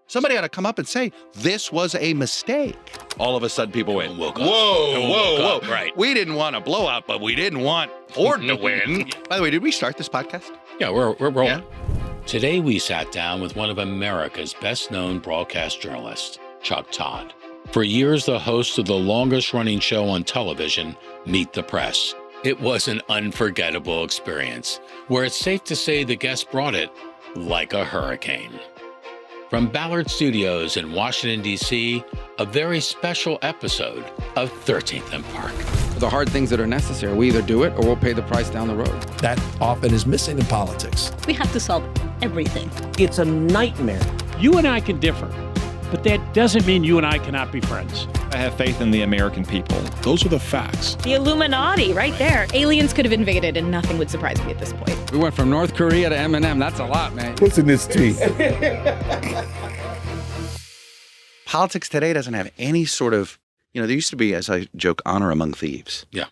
Somebody ought to come up and say, this was a mistake. All of a sudden, people went, whoa. Right. We didn't want a blowout, but we didn't want Ford to win. By the way, did we start this podcast? Yeah, we're rolling. Yeah. Today, we sat down with one of America's best-known broadcast journalists, Chuck Todd. For years, the host of the longest-running show on television, Meet the Press. It was an unforgettable experience, where it's safe to say the guest brought it like a hurricane. From Ballard Studios in Washington, D.C., a very special episode of 13th and Park. The hard things that are necessary, we either do it or we'll pay the price down the road. That often is missing in politics. We have to solve everything. It's a nightmare. You and I can differ, but that doesn't mean you and I cannot be friends. I have faith in the American people. Those are the facts. The Illuminati, right there. Aliens could have invaded and nothing would surprise me at this point. We went from North Korea to M&M. That's a lot, man. What's in this tea? Politics today doesn't have any sort of, there used to be, as I joke, honor among thieves. Yeah.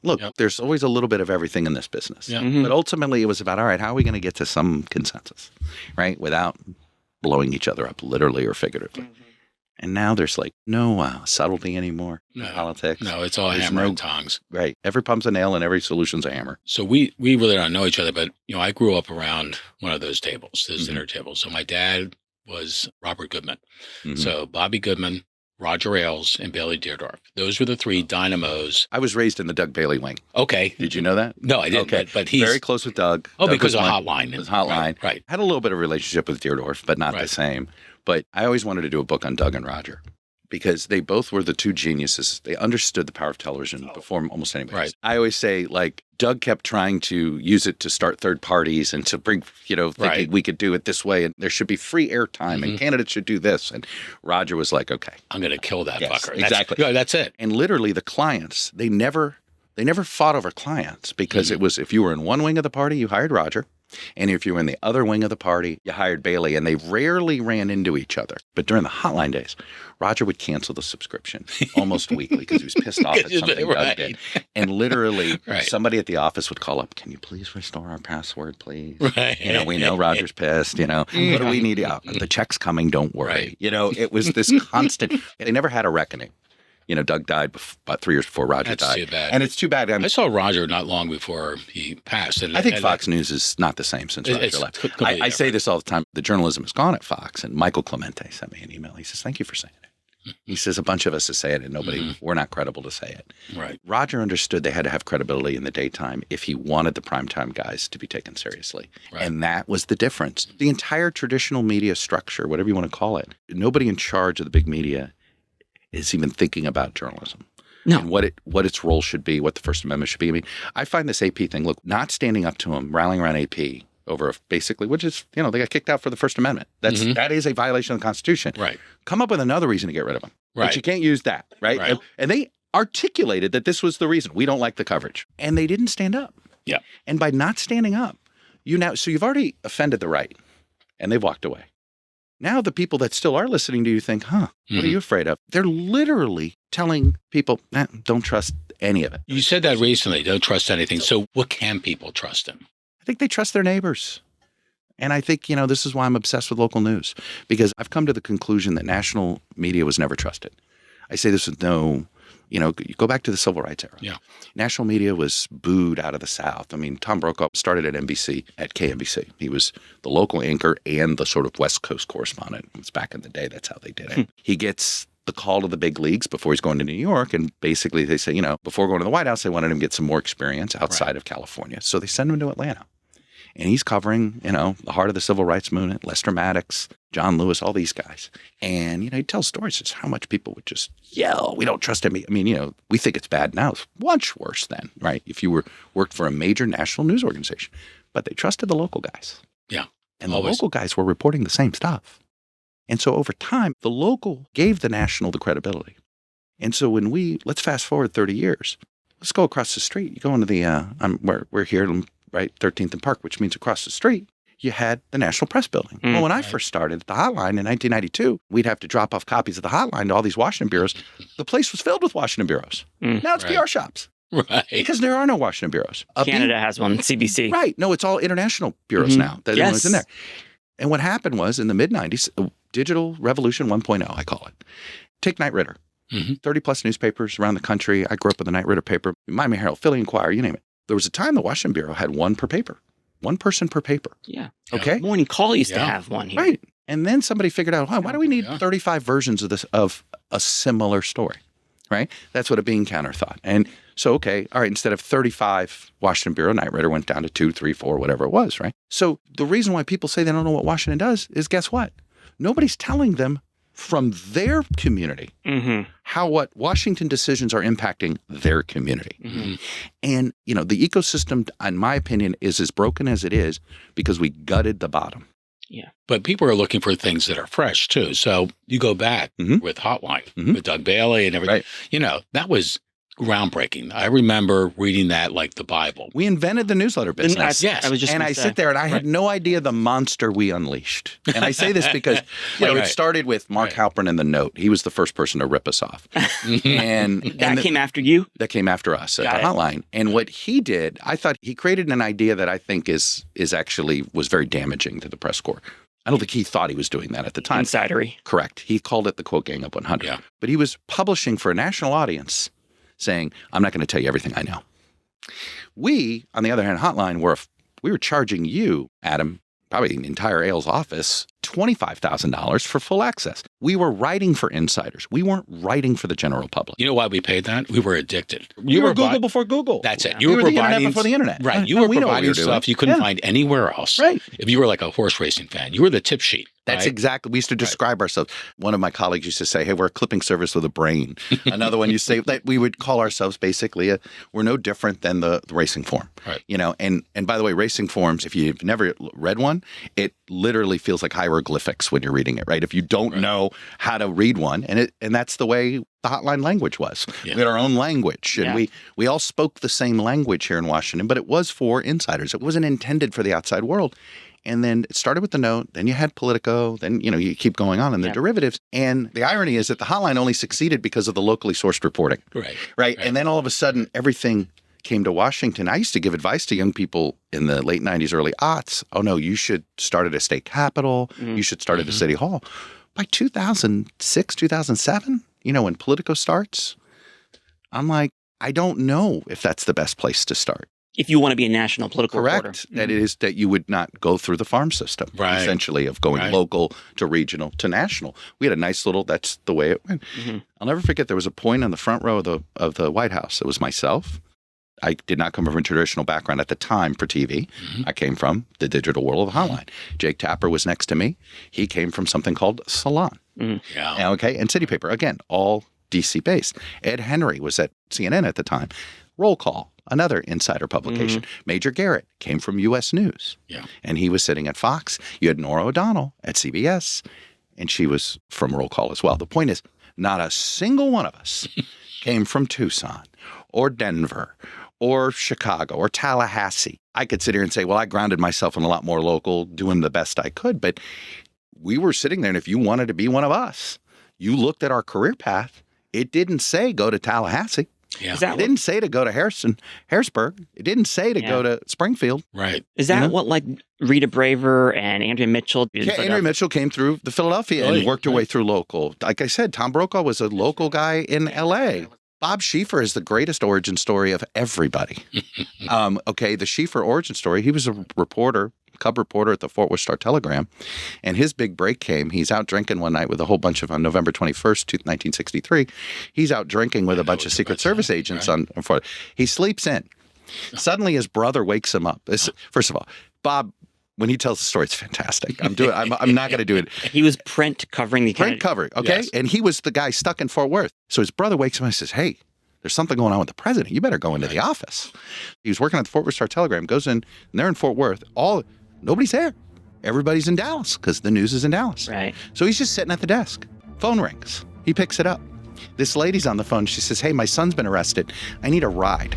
Look, There's always a little bit of everything in this business. Yeah. Mm-hmm. But ultimately, it was about, all right, how are we going to get to some consensus, right? Without blowing each other up, literally or figuratively. Mm-hmm. And now there's no subtlety anymore in politics. No, it's all There's hammer and tongs. Right. Every pump's a nail and every solution's a hammer. So we really don't know each other, but, I grew up around one of those tables, those dinner tables. So my dad was Robert Goodman. Mm-hmm. So Bobby Goodman, Roger Ailes, and Bailey Deardorff. Those were the three dynamos. I was raised in the Doug Bailey wing. Okay. Did you know that? No, I didn't. Okay. But he's very close with Doug. Oh, Doug because of was Hotline. Was Hotline. Right. Had a little bit of relationship with Deardorff, but not the same. But I always wanted to do a book on Doug and Roger because they both were the two geniuses. They understood the power of television before almost anybody else. I always say, Doug kept trying to use it to start third parties and to bring, thinking we could do it this way and there should be free airtime and candidates should do this. And Roger was like, okay. I'm going to kill that fucker. Exactly. That's it. And literally the clients, they never fought over clients because it was, if you were in one wing of the party, you hired Roger. And if you were in the other wing of the party, you hired Bailey, and they rarely ran into each other. But during the Hotline days, Roger would cancel the subscription almost weekly because he was pissed off at something Doug did. And literally, somebody at the office would call up, can you please restore our password, please? Right. We know Roger's pissed, what do we need? The check's coming, don't worry. It was this constant, they never had a reckoning. Doug died about 3 years before Roger died. That's too bad. And it's too bad. I saw Roger not long before he passed. And I think Fox News is not the same since Roger left. I say this all the time. The journalism is gone at Fox. And Michael Clemente sent me an email. He says, thank you for saying it. He says, a bunch of us to say it and nobody, we're not credible to say it. Right. Roger understood they had to have credibility in the daytime if he wanted the primetime guys to be taken seriously. Right. And that was the difference. The entire traditional media structure, whatever you want to call it, nobody in charge of the big media is even thinking about journalism. No. And what its role should be, what the First Amendment should be. I mean, I find this AP thing, look, not standing up to him, rallying around AP over basically, which is, they got kicked out for the First Amendment. That is a violation of the Constitution. Right. Come up with another reason to get rid of him. Right. But you can't use that, right? And they articulated that this was the reason. We don't like the coverage. And they didn't stand up. Yeah. And by not standing up, so you've already offended the right, and they've walked away. Now the people that still are listening to you think, what are you afraid of? They're literally telling people, don't trust any of it. You said that recently, don't trust anything. So what can people trust in? I think they trust their neighbors. And I think, this is why I'm obsessed with local news, because I've come to the conclusion that national media was never trusted. I say this with you go back to the civil rights era. Yeah. National media was booed out of the South. I mean, Tom Brokaw started at NBC, at KNBC. He was the local anchor and the sort of West Coast correspondent. It was back in the day. That's how they did it. He gets the call to the big leagues before he's going to New York. And basically they say, before going to the White House, they wanted him to get some more experience outside of California. So they send him to Atlanta. And he's covering, the heart of the civil rights movement, Lester Maddox, John Lewis, all these guys. And, he tells stories just how much people would just yell, we don't trust him. I mean, we think it's bad now. It's much worse then, right? If you worked for a major national news organization. But they trusted the local guys. Yeah. And the local guys were reporting the same stuff. And so over time, the local gave the national the credibility. And so let's fast forward 30 years. Let's go across the street. You go into the, we're here, right, 13th and Park, which means across the street, you had the National Press Building. Well, when I first started at the Hotline in 1992, we'd have to drop off copies of the Hotline to all these Washington bureaus. The place was filled with Washington bureaus. Now it's PR shops. Right. Because there are no Washington bureaus. Canada has one, CBC. Right. No, it's all international bureaus now. That was in there. And what happened was in the mid-90s, Digital Revolution 1.0, I call it. Take Knight Ridder. 30-plus newspapers around the country. I grew up with the Knight Ridder paper. Miami Herald, Philly Inquirer, you name it. There was a time the Washington Bureau had one per paper. One person per paper. Yeah. Okay? Morning Call used to have one here. Right. And then somebody figured out, why do we need 35 versions of this, of a similar story? Right? That's what a bean counter thought. And so, okay, all right, instead of 35 Washington Bureau, Knight Ridder went down to 2, 3, 4, whatever it was, right? So the reason why people say they don't know what Washington does is, guess what? Nobody's telling them from their community how what Washington decisions are impacting their community. And, the ecosystem, in my opinion, is as broken as it is because we gutted the bottom. Yeah. But people are looking for things that are fresh, too. So you go back with Hotline, with Doug Bailey and everything. Right. That was groundbreaking. I remember reading that like the Bible. We invented the newsletter business. Yes. I sit there and I had no idea the monster we unleashed. And I say this because it started with Mark Halpern in the Note. He was the first person to rip us off. And that came after you? That came after us at the Hotline. And what he did, I thought he created an idea that I think is actually was very damaging to the press corps. I don't think he thought he was doing that at the time. Insidery. Correct. He called it the quote gang up 100. Yeah. But he was publishing for a national audience saying, I'm not going to tell you everything I know. We, on the other hand, Hotline, we were charging you, Adam, probably an entire Ailes office, $25,000 for full access. We were writing for insiders. We weren't writing for the general public. You know why we paid that? We were addicted. You were Google before Google. That's it. You were the internet before the internet. Right. You were providing stuff you couldn't find anywhere else. Right. If you were like a horse racing fan, you were the tip sheet. That's exactly. We used to describe ourselves. One of my colleagues used to say, hey, we're a clipping service with a brain. Another one used to say that we would call ourselves basically we're no different than the racing form. Right. And by the way, racing forms, if you've never read one, it literally feels like hieroglyphics when you're reading it, right? If you don't know how to read one, and that's the way the Hotline language was. Yeah. We had our own language, and we all spoke the same language here in Washington, but it was for insiders. It wasn't intended for the outside world. And then it started with the Note, then you had Politico, then, you keep going on in the derivatives. And the irony is that the Hotline only succeeded because of the locally sourced reporting. Right. And then all of a sudden, everything came to Washington. I used to give advice to young people in the late 90s, early aughts. Oh, no, you should start at a state capitol. You should start at a city hall. By 2006, 2007, when Politico starts, I'm like, I don't know if that's the best place to start. If you want to be a national political reporter. Correct. That it is that you would not go through the farm system, essentially, of going local to regional to national. We had a nice little, that's the way it went. I'll never forget, there was a point on the front row of the White House. It was myself. I did not come from a traditional background at the time for TV. I came from the digital world of Hotline. Jake Tapper was next to me. He came from something called Salon. Okay. And City Paper, again, all DC based. Ed Henry was at CNN at the time. Roll Call, another insider publication. Major Garrett came from U.S. News. And he was sitting at Fox. You had Nora O'Donnell at CBS, and she was from Roll Call as well. The point is, not a single one of us came from Tucson or Denver or Chicago or Tallahassee. I could sit here and say, well, I grounded myself in a lot more local, doing the best I could. But we were sitting there, and if you wanted to be one of us, you looked at our career path. It didn't say go to Tallahassee. Yeah. It didn't say to go to Harrisburg. It didn't say to go to Springfield. Right. Is that what like Rita Braver and Andrea Mitchell did? Yeah, Andrea Mitchell came through the Philadelphia and worked her way through local. Like I said, Tom Brokaw was a local guy in L.A. Bob Schieffer is the greatest origin story of everybody. The Schieffer origin story, he was a reporter, cub reporter at the Fort Worth Star-Telegram, and his big break came. He's out drinking one night with a whole bunch of, on November 21st, 1963, he's out drinking with a bunch of Secret Service agents on Fort. He sleeps in. Suddenly his brother wakes him up. First of all, Bob, when he tells the story, it's fantastic. I'm not going to do it. He was print covering the print cover, okay? Yes. And he was the guy stuck in Fort Worth. So his brother wakes him up and says, hey, there's something going on with the president. You better go into the office. He was working at the Fort Worth Star-Telegram, goes in, and they're in Fort Worth. Nobody's there. Everybody's in Dallas because the news is in Dallas. Right. So he's just sitting at the desk. Phone rings. He picks it up. This lady's on the phone. She says, hey, my son's been arrested. I need a ride.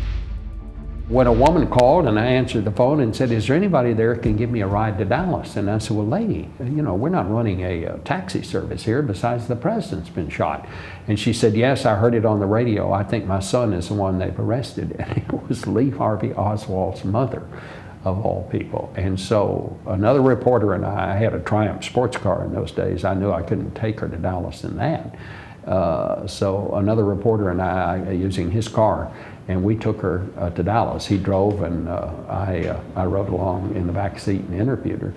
When a woman called and I answered the phone and said, is there anybody there that can give me a ride to Dallas? And I said, well, lady, we're not running a taxi service here. Besides, the president's been shot. And she said, yes, I heard it on the radio. I think my son is the one they've arrested. And it was Lee Harvey Oswald's mother. of all people. And so another reporter and I had a Triumph sports car in those days. I knew I couldn't take her to Dallas in that. So another reporter and I, using his car, and we took her to Dallas. He drove, and I rode along in the back seat and interviewed her.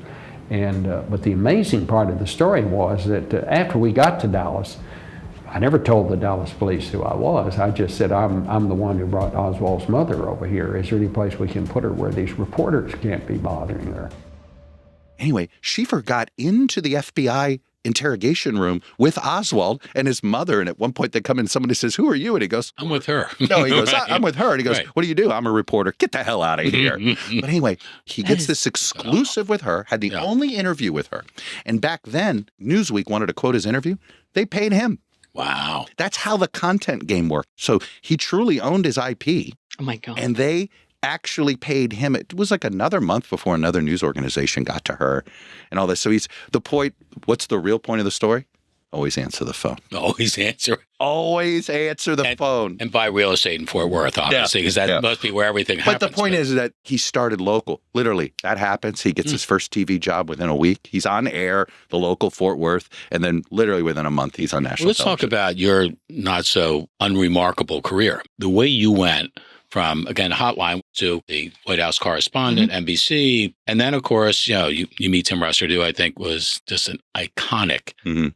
And but the amazing part of the story was that after we got to Dallas, I never told the Dallas police who I was. I just said, I'm the one who brought Oswald's mother over here. Is there any place we can put her where these reporters can't be bothering her? Anyway, Schieffer got into the FBI interrogation room with Oswald and his mother. And at one point they come in and somebody says, "Who are you?" And he goes, "I'm with her." No, he goes, Right. "I'm with her." And he goes, Right. "What do you do?" "I'm a reporter." "Get the hell out of here." But anyway, he gets this exclusive with her, had the only interview with her. And back then, Newsweek wanted to quote his interview. They paid him. Wow. That's how the content game worked. So he truly owned his IP. Oh my God. And they actually paid him. It was like another month before another news organization got to her and all this. So the point, what's the real point of the story? Always answer the phone. Always answer. Always answer the phone. And buy real estate in Fort Worth, obviously, because that must be where everything happens. But the point is that he started local. Literally, that happens. He gets his first TV job within a week. He's on air, the local Fort Worth, and then literally within a month, he's on national Let's television. talk about your not so unremarkable career. The way you went from, again, Hotline to the White House correspondent, NBC. And then, of course, you meet Tim Russert, who I think was just an iconic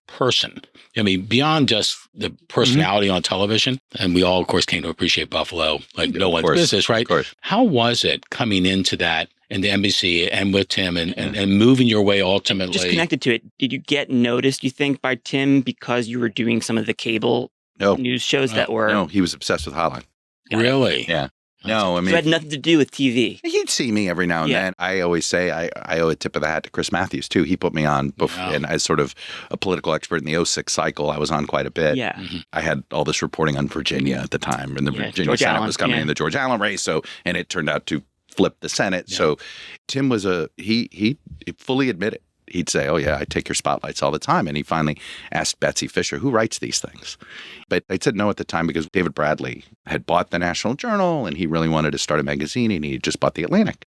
person. I mean, beyond just the personality on television, and we all, of course, came to appreciate Buffalo like no one's business, right? Of course. How was it coming into that in the NBC and with Tim and moving your way ultimately? Just connected to it, did you get noticed, you think, by Tim because you were doing some of the cable news shows that were... No, he was obsessed with Hotline. Really? Yeah. No, I mean... So it had nothing to do with TV. He'd see me every now and then. I always say I owe a tip of the hat to Chris Matthews, too. He put me on, and as sort of a political expert in the 06 cycle, I was on quite a bit. Yeah. I had all this reporting on Virginia at the time, and the Virginia George Senate Allen, was coming in the George Allen race, and it turned out to flip the Senate. Yeah. So Tim was he fully admitted. He'd say, "Oh, yeah, I take your spotlights all the time." And he finally asked Betsy Fisher, "Who writes these things?" But I said no at the time because David Bradley had bought the National Journal and he really wanted to start a magazine, and he had just bought the Atlantic.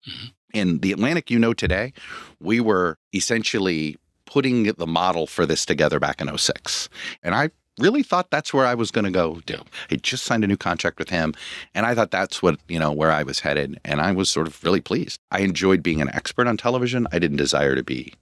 And the Atlantic today, we were essentially putting the model for this together back in 06. And I really thought that's where I was going to go do. I just signed a new contract with him, and I thought that's what, where I was headed. And I was sort of really pleased. I enjoyed being an expert on television. I didn't desire to be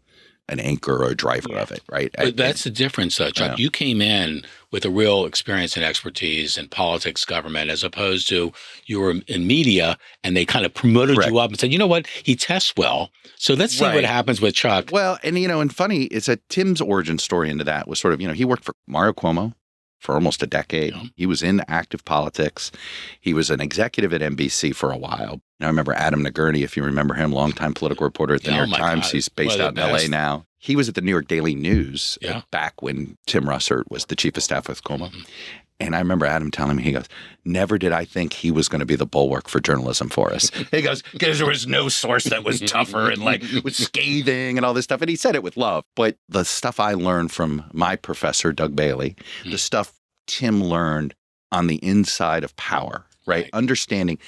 an anchor or a driver of it, right? But that's the difference, though, Chuck. You came in with a real experience and expertise in politics, government, as opposed to you were in media and they kind of promoted you up and said, "You know what? He tests well. So let's see what happens with Chuck." Well, and funny is that Tim's origin story into that was sort of, he worked for Mario Cuomo for almost a decade. Yeah. He was in active politics. He was an executive at NBC for a while. And I remember Adam Nagurney, if you remember him, longtime political reporter at the New York Times. God. He's based out in LA now. He was at the New York Daily News back when Tim Russert was the chief of staff with Cuomo. And I remember Adam telling me, he goes, "Never did I think he was going to be the bulwark for journalism for us." He goes, "Because there was no source that was tougher and was scathing and all this stuff." And he said it with love. But the stuff I learned from my professor, Doug Bailey, the stuff Tim learned on the inside of power, right? Understanding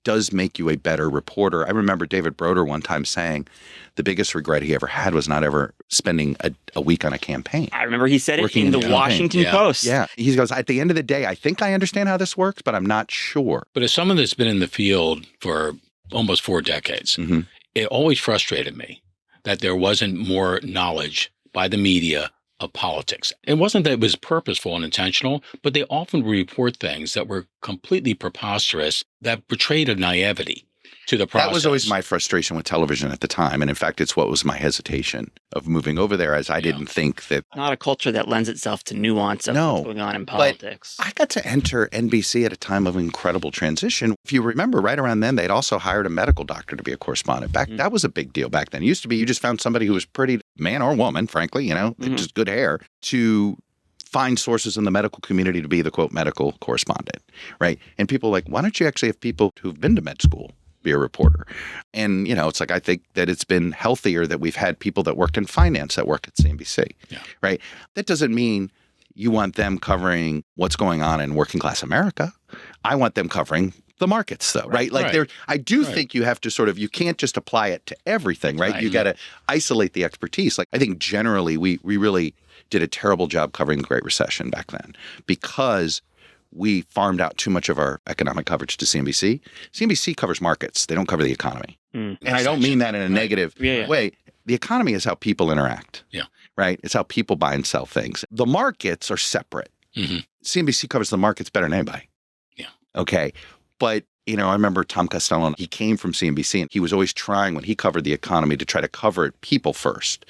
does make you a better reporter. I remember David Broder one time saying the biggest regret he ever had was not ever spending a week on a campaign. I remember he said it in the Washington Post. Yeah. He goes, "At the end of the day, I think I understand how this works, but I'm not sure." But as someone that's been in the field for almost 4 decades, it always frustrated me that there wasn't more knowledge by the media of politics. It wasn't that it was purposeful and intentional, but they often report things that were completely preposterous that betrayed a naivety to the process. That was always my frustration with television at the time. And in fact, it's what was my hesitation of moving over there, as I didn't think that... Not a culture that lends itself to nuance of what's going on in politics. But I got to enter NBC at a time of incredible transition. If you remember, right around then, they'd also hired a medical doctor to be a correspondent. That was a big deal back then. It used to be you just found somebody who was pretty, man or woman, frankly, just good hair, to find sources in the medical community to be the, quote, medical correspondent, right? And people were like, why don't you actually have people who've been to med school be a reporter? And, it's like, I think that it's been healthier that we've had people that worked in finance that work at CNBC, right? That doesn't mean you want them covering what's going on in working class America. I want them covering the markets, though, right? Like I do think you have to sort of, you can't just apply it to everything, right? You got to isolate the expertise. Like I think generally we really did a terrible job covering the Great Recession back then because we farmed out too much of our economic coverage to CNBC. CNBC covers markets. They don't cover the economy. And I don't mean that in a negative way. The economy is how people interact, right? It's how people buy and sell things. The markets are separate. CNBC covers the markets better than anybody. Okay. But, you know, I remember Tom Costello, he came from CNBC and he was always trying when he covered the economy to try to cover it people first.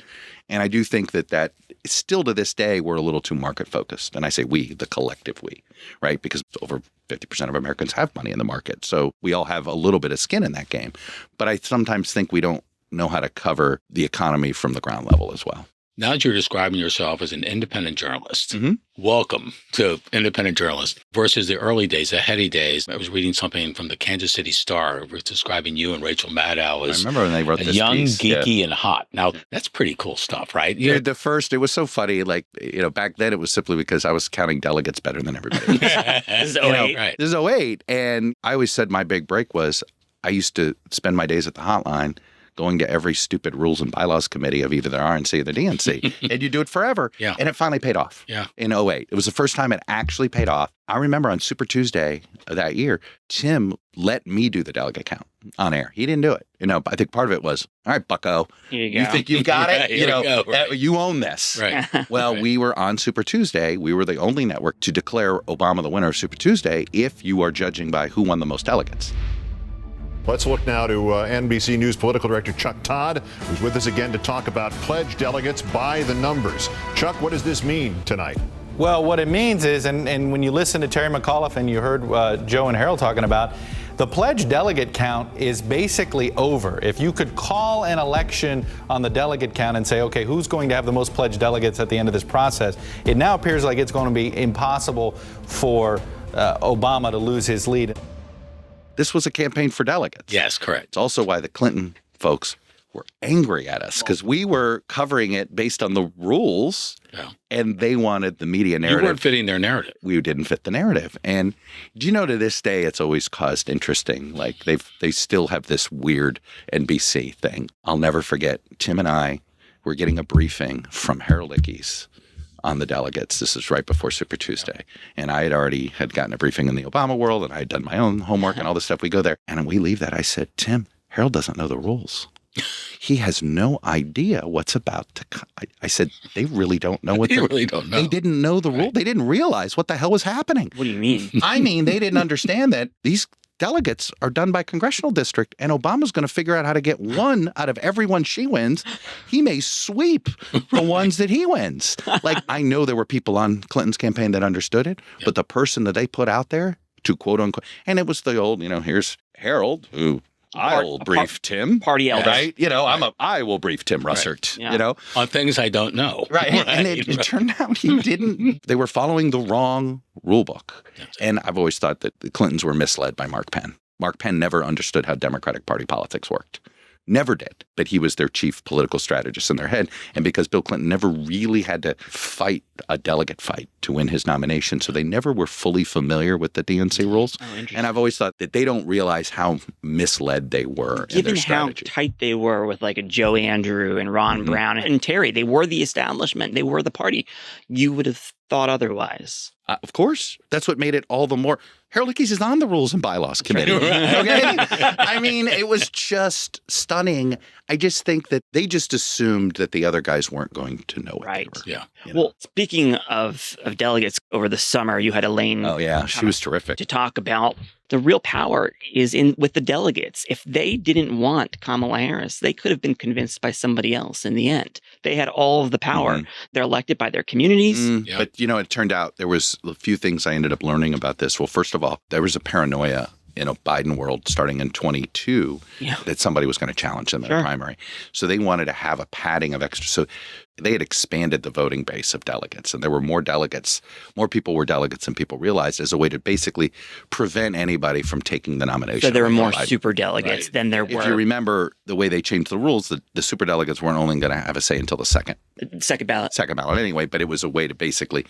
And I do think that still to this day, we're a little too market focused. And I say we, the collective we, right? Because over 50% of Americans have money in the market. So we all have a little bit of skin in that game. But I sometimes think we don't know how to cover the economy from the ground level as well. Now that you're describing yourself as an independent journalist, welcome to independent journalist versus the early days, the heady days. I was reading something from the Kansas City Star describing you and Rachel Maddow as I remember when they wrote this young, piece, geeky, and hot. Now, that's pretty cool stuff, right? Dude, it was so funny. Like, you know, back then it was simply because I was counting delegates better than everybody. This is 08. Right. This is 08. And I always said my big break was I used to spend my days at the hotline going to every stupid rules and bylaws committee of either the RNC or the DNC. And you do it forever. And it finally paid off in 08. It was the first time it actually paid off. I remember on Super Tuesday of that year, Tim let me do the delegate count on air. He didn't do it. You know, I think part of it was, all right, bucko, you think you've got it? You know, you own this. Right. Well, we were on Super Tuesday. We were the only network to declare Obama the winner of Super Tuesday if you are judging by who won the most delegates. Let's look now to NBC News political director Chuck Todd, who's with us again to talk about pledged delegates by the numbers. Chuck, what does this mean tonight? Well, what it means is, and when you listen to Terry McAuliffe and you heard Joe and Harold talking about, the pledged delegate count is basically over. If you could call an election on the delegate count and say, okay, who's going to have the most pledged delegates at the end of this process, it now appears like it's going to be impossible for Obama to lose his lead. This was a campaign for delegates. Yes, correct. It's also why the Clinton folks were angry at us because we were covering it based on the rules and they wanted the media narrative. You weren't fitting their narrative. We didn't fit the narrative. And do you know to this day, it's always caused interesting. Like they still have this weird NBC thing. I'll never forget Tim and I were getting a briefing from Harold Ickes on the delegates. This is right before Super Tuesday. And I had gotten a briefing in the Obama world and I had done my own homework and all this stuff. We go there and we leave that. I said, Tim, Harold doesn't know the rules. He has no idea what's about to come. I said, they really don't know what they really don't know. They didn't know the rule. They didn't realize what the hell was happening. What do you mean? I mean, they didn't understand that these delegates are done by congressional district, and Obama's going to figure out how to get one out of every one she wins. He may sweep the ones that he wins. Like, I know there were people on Clinton's campaign that understood it, but the person that they put out there to quote unquote, and it was the old, you know, here's Harold, who I will brief Tim. Party elder. Right? You know, I will brief Tim Russert, you know. On things I don't know. Right. And it turned out he didn't. They were following the wrong rule book. And I've always thought that the Clintons were misled by Mark Penn. Mark Penn never understood how Democratic Party politics worked. Never did. But he was their chief political strategist in their head. And because Bill Clinton never really had to fight a delegate fight to win his nomination, so they never were fully familiar with the DNC rules. And I've always thought that they don't realize how misled they were in their strategy. Given how tight they were with like a Joe Andrew and Ron Brown and Terry, they were the establishment. They were the party. You would have thought otherwise. Of course. That's what made it all the more. Harold Ickes is on the Rules and Bylaws Committee. Okay? I mean, it was just stunning. I just think that they just assumed that the other guys weren't going to know what they were. Yeah. Well, speaking of delegates, over the summer, you had Elaine. Oh, yeah. She was terrific. To talk about the real power is in with the delegates. If they didn't want Kamala Harris, they could have been convinced by somebody else in the end. They had all of the power. They're elected by their communities. But, you know, it turned out there was a few things I ended up learning about this. Well, first of all, there was a paranoia in a Biden world starting in 22 that somebody was going to challenge them in a primary. So they wanted to have a padding of extra. So they had expanded the voting base of delegates, and there were more delegates. More people were delegates than people realized, as a way to basically prevent anybody from taking the nomination. So there were more super delegates than there were. If you remember the way they changed the rules, the super delegates weren't only going to have a say until the second ballot. Second ballot anyway, but it was a way to basically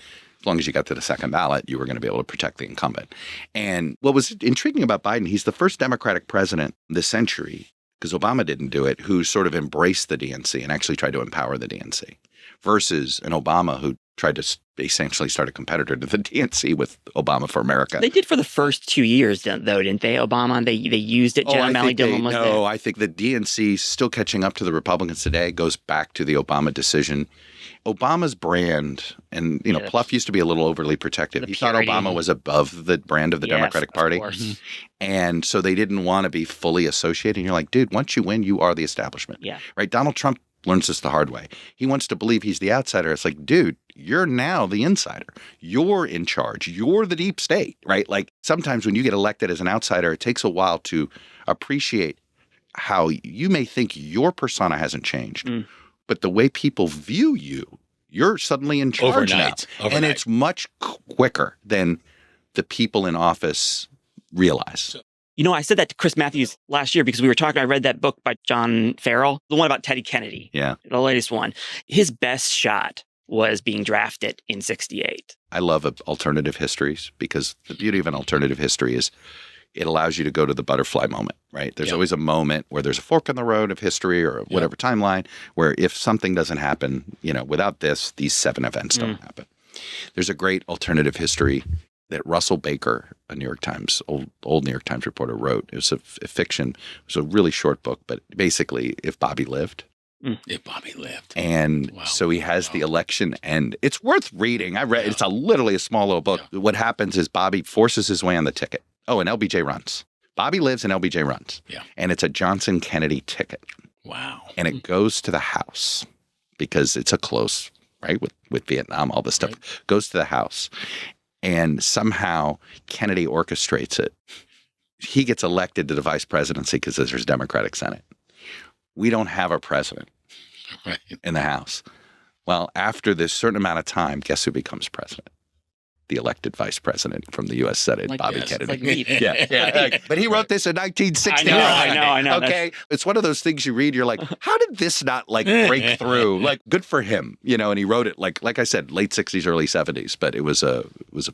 As long as you got to the second ballot, you were going to be able to protect the incumbent. And what was intriguing about Biden, he's the first Democratic president this century, because Obama didn't do it, who sort of embraced the DNC and actually tried to empower the DNC, versus an Obama who tried to essentially start a competitor to the DNC with Obama for America. They did for the first 2 years, though, didn't they? Obama, they used it. John O'Malley Dillon was there. No, I think the DNC still catching up to the Republicans today goes back to the Obama decision. Obama's brand, and Pluff used to be a little overly protective. He thought Obama was above the brand of the Democratic Party. And so they didn't want to be fully associated. And you're like, dude, once you win, you are the establishment. Yeah. Right? Donald Trump learns this the hard way. He wants to believe he's the outsider. It's like, dude, you're now the insider. You're in charge. You're the deep state, right? Like sometimes when you get elected as an outsider, it takes a while to appreciate how you may think your persona hasn't changed, but the way people view you, you're suddenly in charge now. And it's much quicker than the people in office realize. I said that to Chris Matthews last year because we were talking. I read that book by John Farrell, the one about Teddy Kennedy. Yeah. The latest one. His best shot was being drafted in 1968. I love alternative histories because the beauty of an alternative history is it allows you to go to the butterfly moment, right? There's always a moment where there's a fork in the road of history or whatever timeline where if something doesn't happen, without this, these 7 events don't happen. There's a great alternative history that Russell Baker, a New York Times, old New York Times reporter, wrote. It was a fiction. It was a really short book, but basically, if Bobby lived. If Bobby lived. And so he has the election, and it's worth reading. I read it's literally a small little book. What happens is Bobby forces his way on the ticket. Oh, and LBJ runs. Bobby lives and LBJ runs. Yeah. And it's a Johnson Kennedy ticket. Wow. And it goes to the House because it's a close, right, with Vietnam, all this stuff. Goes to the House. And somehow Kennedy orchestrates it. He gets elected to the vice presidency because there's a Democratic Senate. We don't have a president in the House. Well, after this certain amount of time, guess who becomes president? The elected vice president from the U.S. Senate, Bobby Kennedy. But he wrote this in 1969. I know. Okay, it's one of those things you read. You're like, how did this not break through? Good for him, And he wrote it like I said, late 60s, early 70s. But it was a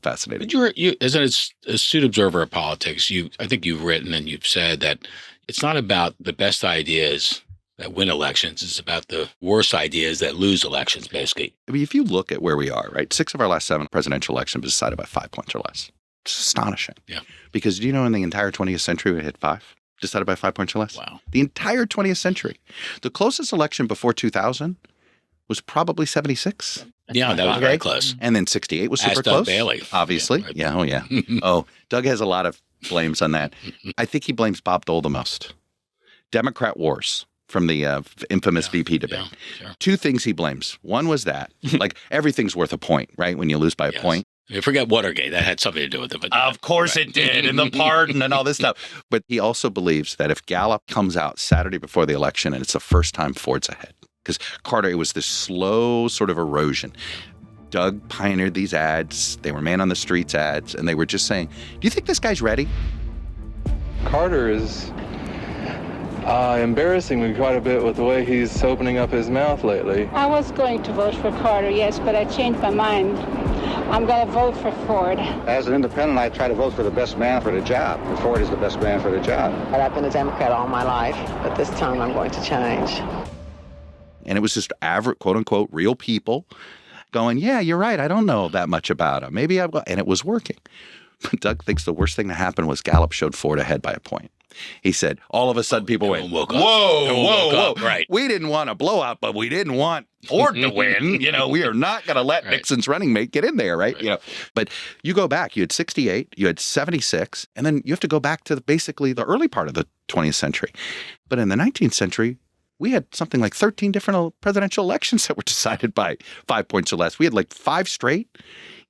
fascinating. But you as an astute observer of politics, I think you've written and you've said that it's not about the best ideas that win elections. It's about the worst ideas that lose elections, basically. I mean, if you look at where we are, right, 6 of our last 7 presidential elections was decided by 5 points or less. It's astonishing. Yeah. Because do you know in the entire 20th century we hit 5? Decided by 5 points or less? Wow. The entire 20th century. The closest election before 2000 was probably 76. Yeah, that was very close. And then 68 was super close. Bailey. Obviously. Yeah. Doug has a lot of blames on that. I think he blames Bob Dole the most. Democrat wars. From the infamous VP debate. Yeah, sure. 2 things he blames. One was that, everything's worth a point, right? When you lose by a point. You forget Watergate. That had something to do with it. But of course it did, and the pardon and all this stuff. But he also believes that if Gallup comes out Saturday before the election and it's the first time Ford's ahead, because Carter, it was this slow sort of erosion. Doug pioneered these ads. They were man on the streets ads, and they were just saying, do you think this guy's ready? Carter is embarrassing me quite a bit with the way he's opening up his mouth lately. I was going to vote for Carter, yes, but I changed my mind. I'm going to vote for Ford. As an independent, I try to vote for the best man for the job. And Ford is the best man for the job. I've been a Democrat all my life, but this time I'm going to change. And it was just average, quote unquote, real people going, yeah, you're right. I don't know that much about him. Maybe I will. And it was working. But Doug thinks the worst thing that happened was Gallup showed Ford ahead by a point. He said, all of a sudden people went, whoa. Right. We didn't want a blowout, but we didn't want Ford to win. We are not going to let Nixon's running mate get in there, right? But you go back, you had 68, you had 76, and then you have to go back to basically the early part of the 20th century. But in the 19th century, we had something like 13 different presidential elections that were decided by 5 points or less. We had 5 straight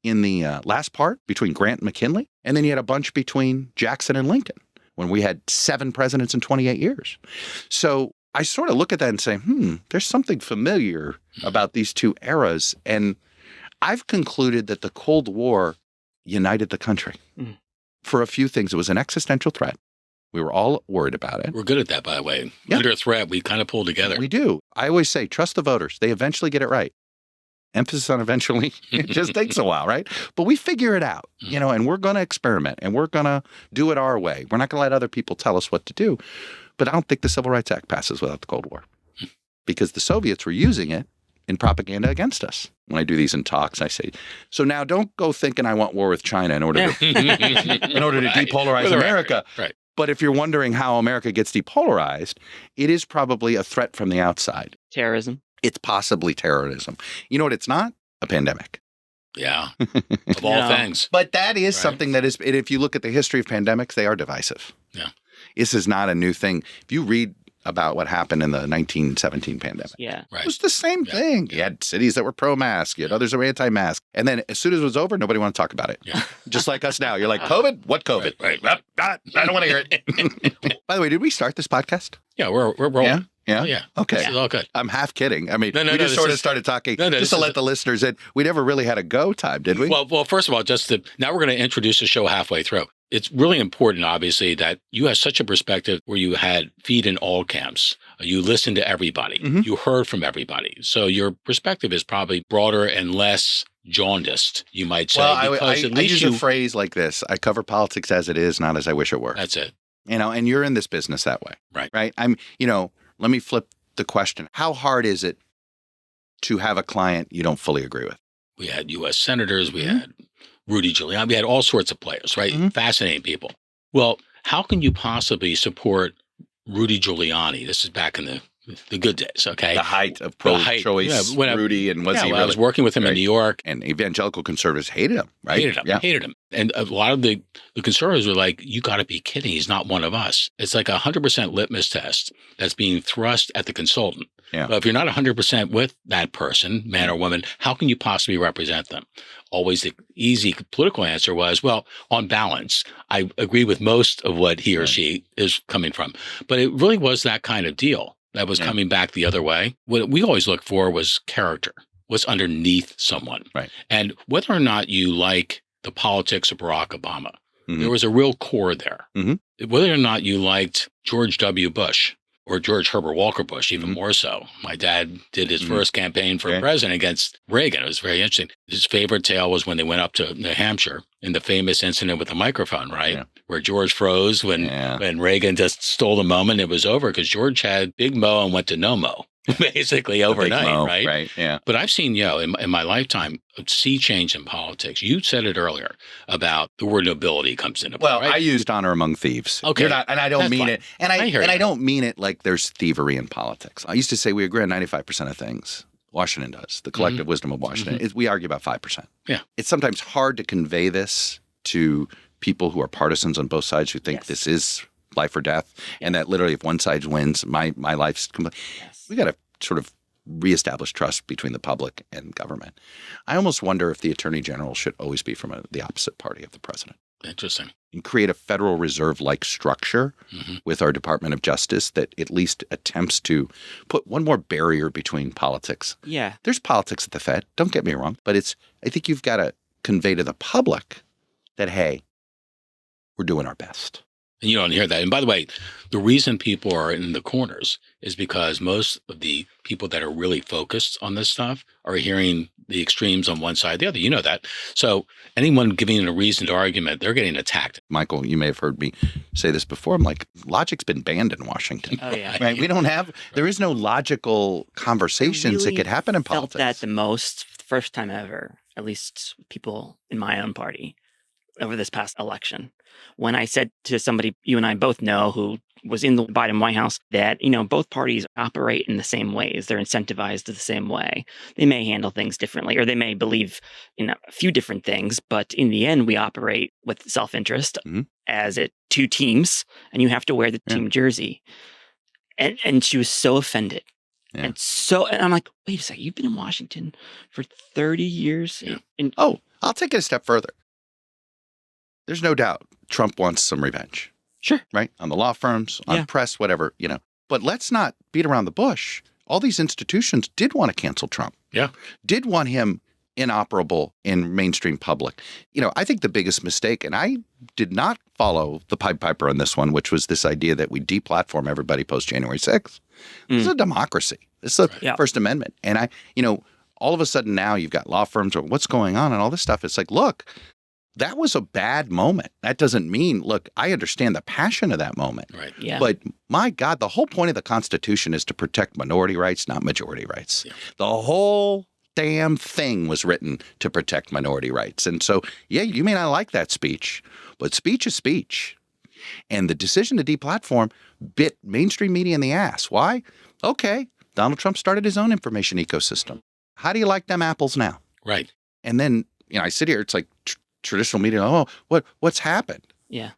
in the last part between Grant and McKinley, and then you had a bunch between Jackson and Lincoln, when we had 7 presidents in 28 years. So I sort of look at that and say, there's something familiar about these 2 eras. And I've concluded that the Cold War united the country for a few things. It was an existential threat. We were all worried about it. We're good at that, by the way. Yeah. Under a threat, we kind of pull together. We do. I always say, trust the voters. They eventually get it right. Emphasis on eventually. It just takes a while, right? But we figure it out, and we're going to experiment and we're going to do it our way. We're not going to let other people tell us what to do. But I don't think the Civil Rights Act passes without the Cold War because the Soviets were using it in propaganda against us. When I do these in talks, I say, so now don't go thinking I want war with China in order to depolarize America. Right. But if you're wondering how America gets depolarized, it is probably a threat from the outside. Terrorism. It's possibly terrorism. You know what it's not? A pandemic. Yeah. Of all things. But that is something that is, if you look at the history of pandemics, they are divisive. Yeah. This is not a new thing. If you read about what happened in the 1917 pandemic. Yeah. It was the same thing. You had cities that were pro-mask. You had others that were anti-mask. And then as soon as it was over, nobody wanted to talk about it. Yeah. Just like us now. You're like, COVID? What COVID? Right. I don't want to hear it. By the way, did we start this podcast? Yeah, we're rolling. Yeah? Oh, yeah. Okay. This is all good. I'm half kidding. I mean, No, we just sort of started talking just to let the listeners in. We never really had a go time, did we? Well, first of all, now we're going to introduce the show halfway through. It's really important, obviously, that you have such a perspective where you had feet in all camps. You listened to everybody. Mm-hmm. You heard from everybody. So your perspective is probably broader and less jaundiced, you might say. Well, I use a phrase like this. I cover politics as it is, not as I wish it were. That's it. And you're in this business that way. Right. Let me flip the question. How hard is it to have a client you don't fully agree with? We had U.S. senators. We had Rudy Giuliani. We had all sorts of players, right? Mm-hmm. Fascinating people. Well, how can you possibly support Rudy Giuliani? This is back in the good days, okay? The height of pro-choice Rudy, and was he really? I was working with him in New York. And evangelical conservatives hated him, right? Hated him. And a lot of the conservatives were like, you got to be kidding. He's not one of us. It's like 100% litmus test that's being thrust at the consultant. Yeah. But if you're not 100% with that person, man or woman, how can you possibly represent them? Always the easy political answer was, well, on balance, I agree with most of what he or she is coming from. But it really was that kind of deal that was coming back the other way. What we always looked for was character, what's underneath someone. Right. And whether or not you like the politics of Barack Obama, mm-hmm. there was a real core there. Mm-hmm. Whether or not you liked George W. Bush or George Herbert Walker Bush, even more so. My dad did his first campaign for president against Reagan. It was very interesting. His favorite tale was when they went up to New Hampshire in the famous incident with the microphone, right? Yeah. Where George froze when Reagan just stole the moment. It was over because George had big mo and went to no mo. Basically overnight, right? Right, yeah. But I've seen, in my lifetime, a sea change in politics. You said it earlier about the word nobility comes into play. Well, right? I used honor among thieves. Okay. And I don't mean it. And I don't mean it like there's thievery in politics. I used to say we agree on 95% of things. Washington does. The collective wisdom of Washington is we argue about 5%. Yeah. It's sometimes hard to convey this to people who are partisans on both sides who think this is life or death, and that literally if one side wins, my life's complete. We got to sort of reestablish trust between the public and government. I almost wonder if the attorney general should always be from the opposite party of the president. Interesting. And create a Federal Reserve-like structure with our Department of Justice that at least attempts to put one more barrier between politics. Yeah. There's politics at the Fed, don't get me wrong, but I think you've got to convey to the public that, hey, we're doing our best. And you don't hear that. And by the way, the reason people are in the corners is because most of the people that are really focused on this stuff are hearing the extremes on one side or the other. You know that. So anyone giving a reasoned argument, they're getting attacked. Michael, you may have heard me say this before. I'm like, logic's been banned in Washington. Oh, yeah. Right? There is no logical conversations that could happen in politics. I felt that the most, first time ever, at least people in my own party, over this past election, when I said to somebody you and I both know who was in the Biden White House that, both parties operate in the same ways. They're incentivized the same way. They may handle things differently, or they may believe in a few different things, but in the end, we operate with self-interest as two teams, and you have to wear the team jersey. And she was so offended. Yeah. And I'm like, wait a second, you've been in Washington for 30 years? Yeah. I'll take it a step further. There's no doubt Trump wants some revenge. Sure. Right? On the law firms, on press, whatever, But let's not beat around the bush. All these institutions did want to cancel Trump. Yeah. Did want him inoperable in mainstream public. I think the biggest mistake, and I did not follow the Pied Piper on this one, which was this idea that we deplatform everybody post January 6th. This is a democracy. This is the First Amendment. And all of a sudden now you've got law firms or what's going on and all this stuff. It's like, look, that was a bad moment. That doesn't mean, look, I understand the passion of that moment. Right. Yeah. But my God, the whole point of the Constitution is to protect minority rights, not majority rights. Yeah. The whole damn thing was written to protect minority rights. And so, yeah, you may not like that speech, but speech is speech. And the decision to deplatform bit mainstream media in the ass. Why? Okay, Donald Trump started his own information ecosystem. How do you like them apples now? Right. And then, I sit here, it's like traditional media, what's happened? Yeah.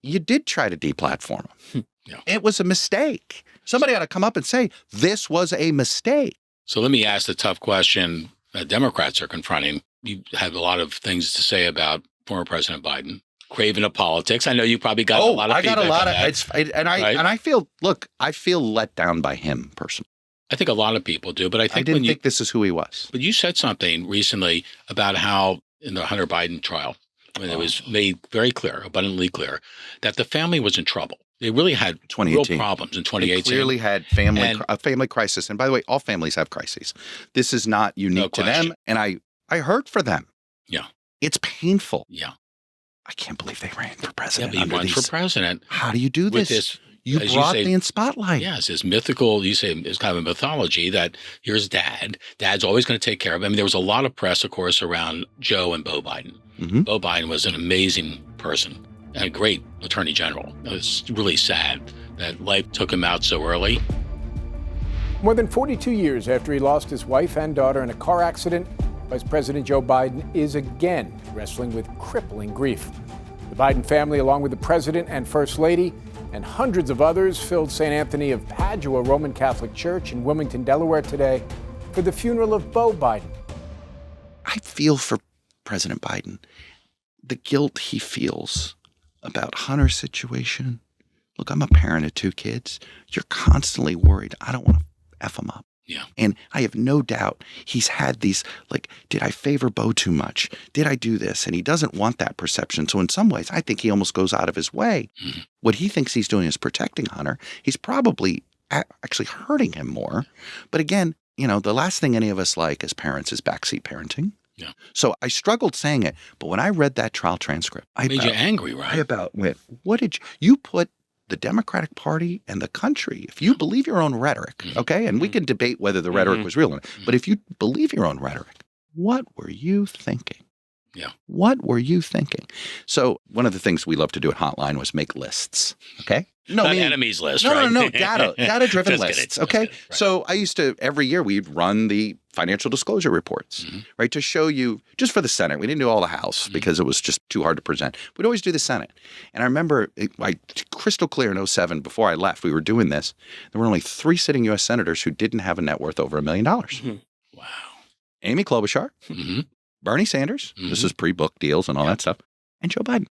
You did try to deplatform him. Yeah. It was a mistake. Somebody ought to come up and say, this was a mistake. So let me ask the tough question that Democrats are confronting. You have a lot of things to say about former President Biden. Craven of politics. I know you probably got a lot of feedback. I feel let down by him personally. I think a lot of people do, but I didn't think this is who he was. But you said something recently about how in the Hunter Biden trial, when it was made very clear, abundantly clear, that the family was in trouble. They really had real problems in 2018. They clearly had a family crisis. And by the way, all families have crises. This is not unique to them. And I hurt for them. Yeah. It's painful. Yeah. I can't believe they ran for president. Yeah, but he won for president. How do you do this? You brought me in spotlight. Yes, it's mythical. You say it's kind of a mythology that here's Dad. Dad's always going to take care of him. I mean, there was a lot of press, of course, around Joe and Beau Biden. Mm-hmm. Beau Biden was an amazing person and a great attorney general. It's really sad that life took him out so early. More than 42 years after he lost his wife and daughter in a car accident, Vice President Joe Biden is again wrestling with crippling grief. The Biden family, along with the president and first lady, and hundreds of others, filled St. Anthony of Padua Roman Catholic Church in Wilmington, Delaware today for the funeral of Beau Biden. I feel for President Biden, the guilt he feels about Hunter's situation. Look, I'm a parent of 2 kids. You're constantly worried. I don't want to F them up. Yeah. And I have no doubt he's had these, like, did I favor Beau too much? Did I do this? And he doesn't want that perception. So in some ways, I think he almost goes out of his way. Mm-hmm. What he thinks he's doing is protecting Hunter. He's probably actually hurting him more. But again, the last thing any of us like as parents is backseat parenting. Yeah. So I struggled saying it. But when I read that trial transcript, it made you angry, right? I about went, what did you put the Democratic Party and the country, if you believe your own rhetoric, okay, and we can debate whether the rhetoric was real or not, but if you believe your own rhetoric, what were you thinking? Yeah. What were you thinking? So one of the things we love to do at Hotline was make lists, okay? Not enemies list, no, right? No, data-driven lists, Just okay? kidding, right. So I used to, every year we'd run the financial disclosure reports, right, to show you, just for the Senate. We didn't do all the House because it was just too hard to present. We'd always do the Senate. And I remember, crystal clear in 2007, before I left, we were doing this. There were only 3 sitting U.S. senators who didn't have a net worth over $1 million. Wow. Amy Klobuchar, Bernie Sanders, this is pre-book deals and all that stuff, and Joe Biden.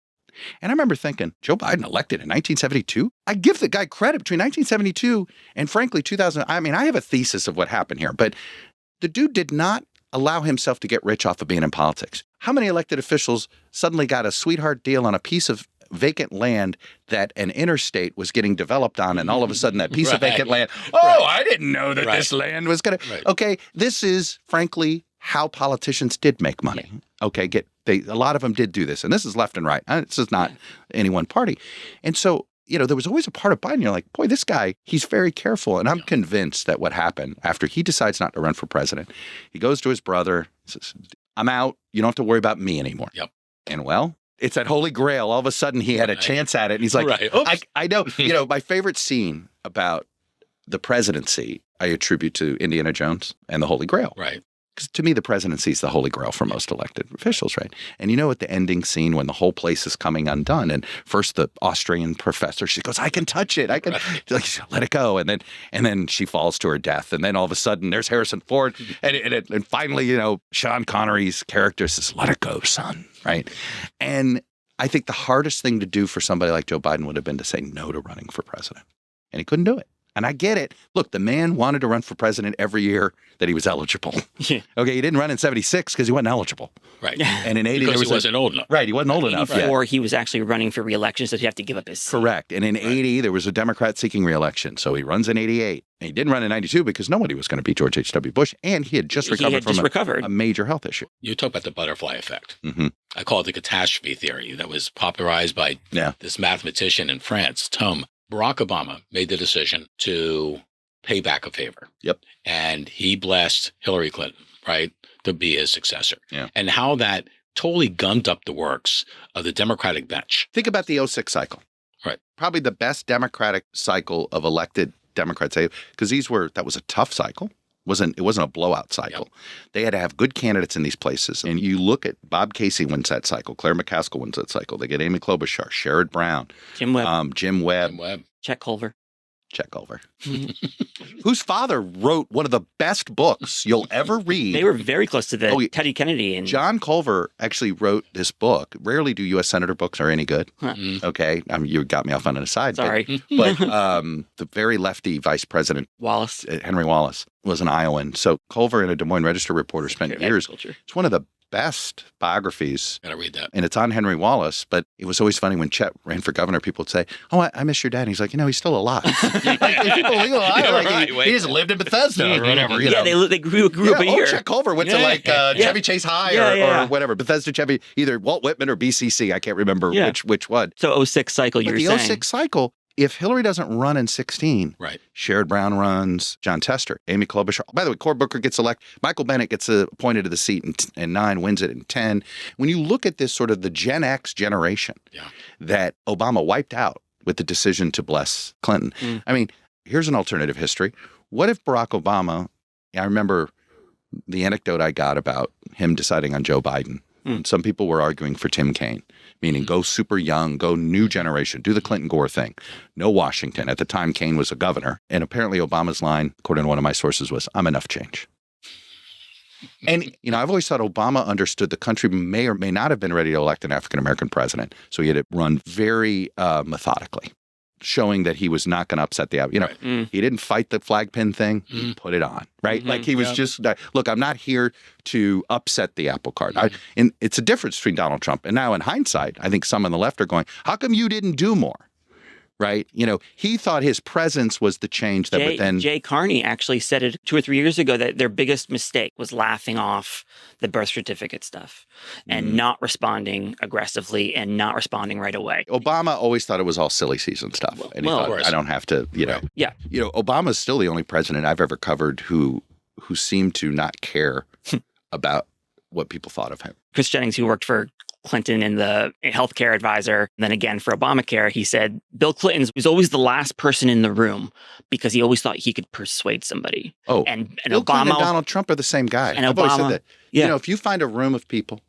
And I remember thinking, Joe Biden elected in 1972? I give the guy credit between 1972 and, frankly, 2000. I mean, I have a thesis of what happened here, but the dude did not allow himself to get rich off of being in politics. How many elected officials suddenly got a sweetheart deal on a piece of vacant land that an interstate was getting developed on, and all of a sudden that piece of vacant land, I didn't know that this land was going to, okay, this is, frankly, how politicians did make money. Okay, a lot of them did do this, and this is left and right. This is not any one party. And so, there was always a part of Biden, you're like, boy, this guy, he's very careful. And I'm convinced that what happened after he decides not to run for president, he goes to his brother, says, I'm out. You don't have to worry about me anymore. Yep. And well, it's that holy grail. All of a sudden he had a chance at it. And he's like, I know, my favorite scene about the presidency, I attribute to Indiana Jones and the Holy Grail. Right. Because to me, the presidency is the holy grail for most elected officials, right? And at the ending scene when the whole place is coming undone, and first the Austrian professor, she goes, I can touch it. I can let it go. And then she falls to her death. And then all of a sudden there's Harrison Ford. And finally, Sean Connery's character says, let it go, son, right? And I think the hardest thing to do for somebody like Joe Biden would have been to say no to running for president. And he couldn't do it. And I get it. Look, the man wanted to run for president every year that he was eligible. Okay, he didn't run in 76 because he wasn't eligible. Right. And in 80, because he wasn't old enough. Right, he wasn't old enough yet. Or he was actually running for re-election, so he'd have to give up his seat. Correct. And in 80, there was a Democrat seeking re-election. So he runs in 88. And he didn't run in 92 because nobody was going to beat George H.W. Bush. And he had just recovered from a major health issue. You talk about the butterfly effect. I call it the catastrophe theory that was popularized by this mathematician in France, Tom. Barack Obama made the decision to pay back a favor. Yep. And he blessed Hillary Clinton, right, to be his successor. Yeah. And how that totally gummed up the works of the Democratic bench. Think about the 06 cycle. Right. Probably the best Democratic cycle of elected Democrats, because that was a tough cycle. It wasn't a blowout cycle. Yep. They had to have good candidates in these places. And you look at Bob Casey wins that cycle. Claire McCaskill wins that cycle. They get Amy Klobuchar, Sherrod Brown, Jim Webb, Chet Culver. Whose father wrote one of the best books you'll ever read. They were very close to the Teddy Kennedy. And John Culver actually wrote this book. Rarely do U.S. Senator books are any good. Okay, you got me off on an aside. Sorry. But the very lefty vice president, Henry Wallace, was an Iowan. So Culver and a Des Moines Register reporter spent years. It's one of the best biographies. Gotta read that. And it's on Henry Wallace, but it was always funny when Chet ran for governor, people would say, "Oh, I miss your dad." And he's like, he's still alive. He just lived in Bethesda or whatever. They grew up here. Chet Culver went to Chevy Chase High or whatever. Bethesda Chevy, either Walt Whitman or BCC. I can't remember which one. So 06 cycle, but the 06 cycle, if Hillary doesn't run in 16, right. Sherrod Brown runs, John Tester, Amy Klobuchar. By the way, Cory Booker gets elected. Michael Bennet gets appointed to the seat in 9, wins it in 10. When you look at this sort of the Gen X generation that Obama wiped out with the decision to bless Clinton, I mean, here's an alternative history. What if Barack Obama, I remember the anecdote I got about him deciding on Joe Biden. Some people were arguing for Tim Kaine, meaning go super young, go new generation, do the Clinton-Gore thing. No Washington. At the time, Kaine was a governor. And apparently Obama's line, according to one of my sources, was, "I'm enough change." And, I've always thought Obama understood the country may or may not have been ready to elect an African-American president. So he had to run very methodically, showing that he was not going to upset the apple. He didn't fight the flag pin thing. He put it on, right? Like he was just, look, I'm not here to upset the apple cart. And it's a difference between Donald Trump. And now in hindsight, I think some on the left are going, how come you didn't do more? Right? He thought his presence was the change that would then... Jay Carney actually said it 2 or 3 years ago that their biggest mistake was laughing off the birth certificate stuff and not responding aggressively and not responding right away. Obama always thought it was all silly season stuff. And he thought, I don't have to, Yeah. Obama's still the only president I've ever covered who seemed to not care about what people thought of him. Chris Jennings, who worked for Clinton and the healthcare advisor, and then again for Obamacare, he said Bill Clinton was always the last person in the room because he always thought he could persuade somebody. Oh, and Bill Obama Clinton and Donald Trump are the same guy. And I've always Obama, said that. If you find a room of people,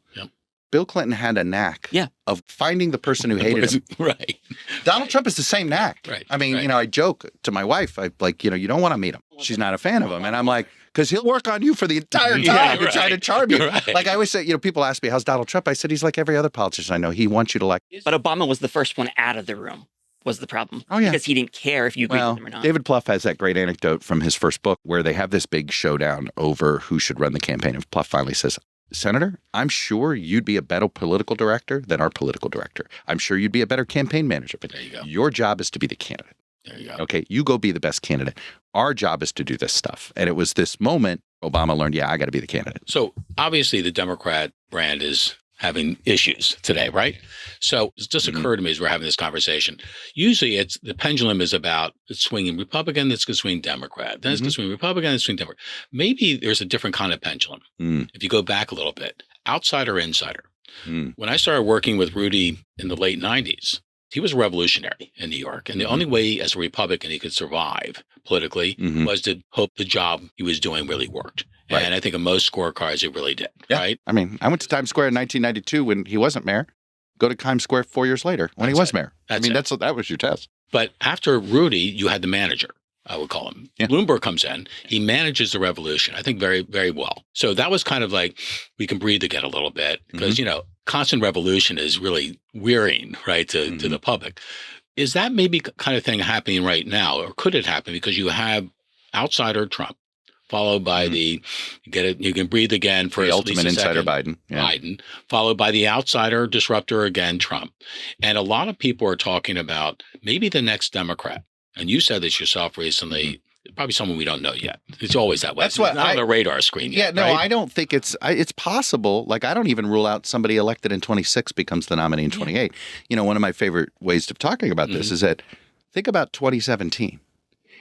Bill Clinton had a knack of finding the person who hated him. Right. Donald Trump is the same knack. Right. I mean, I joke to my wife, you don't want to meet him. She's not a fan of him. And I'm like, because he'll work on you for the entire time to try to charm you. Right. Like I always say, people ask me, how's Donald Trump? I said, he's like every other politician I know. He wants you to like. But Obama was the first one out of the room, was the problem. Oh, yeah. Because he didn't care if you agreed with him or not. David Plouffe has that great anecdote from his first book where they have this big showdown over who should run the campaign. And Plouffe finally says, Senator, I'm sure you'd be a better political director than our political director. I'm sure you'd be a better campaign manager. But there you go. Your job is to be the candidate. There you go. Okay, you go be the best candidate. Our job is to do this stuff. And it was this moment Obama learned, I got to be the candidate. So obviously the Democrat brand is having issues today, right? So it just occurred to me as we're having this conversation. Usually the pendulum is about it's swinging Republican, it's going to swing Democrat. Then it's going to swing Republican, it's swing Democrat. Maybe there's a different kind of pendulum. If you go back a little bit, outsider, insider. When I started working with Rudy in the late 90s, he was a revolutionary in New York. And the only way as a Republican he could survive politically was to hope the job he was doing really worked. Right. And I think in most scorecards it really did, right? I mean, I went to Times Square in 1992 when he wasn't mayor. Go to Times Square 4 years later when he was mayor. That was your test. But after Rudy, you had the manager, I would call him. Yeah. Bloomberg comes in. He manages the revolution, I think, very, very well. So that was kind of like we can breathe again a little bit because, constant revolution is really wearying, right, to the public. Is that maybe kind of thing happening right now, or could it happen because you have outsider Trump, followed by you can breathe again for the at ultimate least a insider second, Biden, followed by the outsider disruptor again, Trump. And a lot of people are talking about maybe the next Democrat. And you said this yourself recently. Probably someone we don't know yet. It's always that way. That's what it's not on the radar screen yet. Yeah, no, right? I don't think it's possible. Like, I don't even rule out somebody elected in 26 becomes the nominee in 28. One of my favorite ways of talking about this is that think about 2017.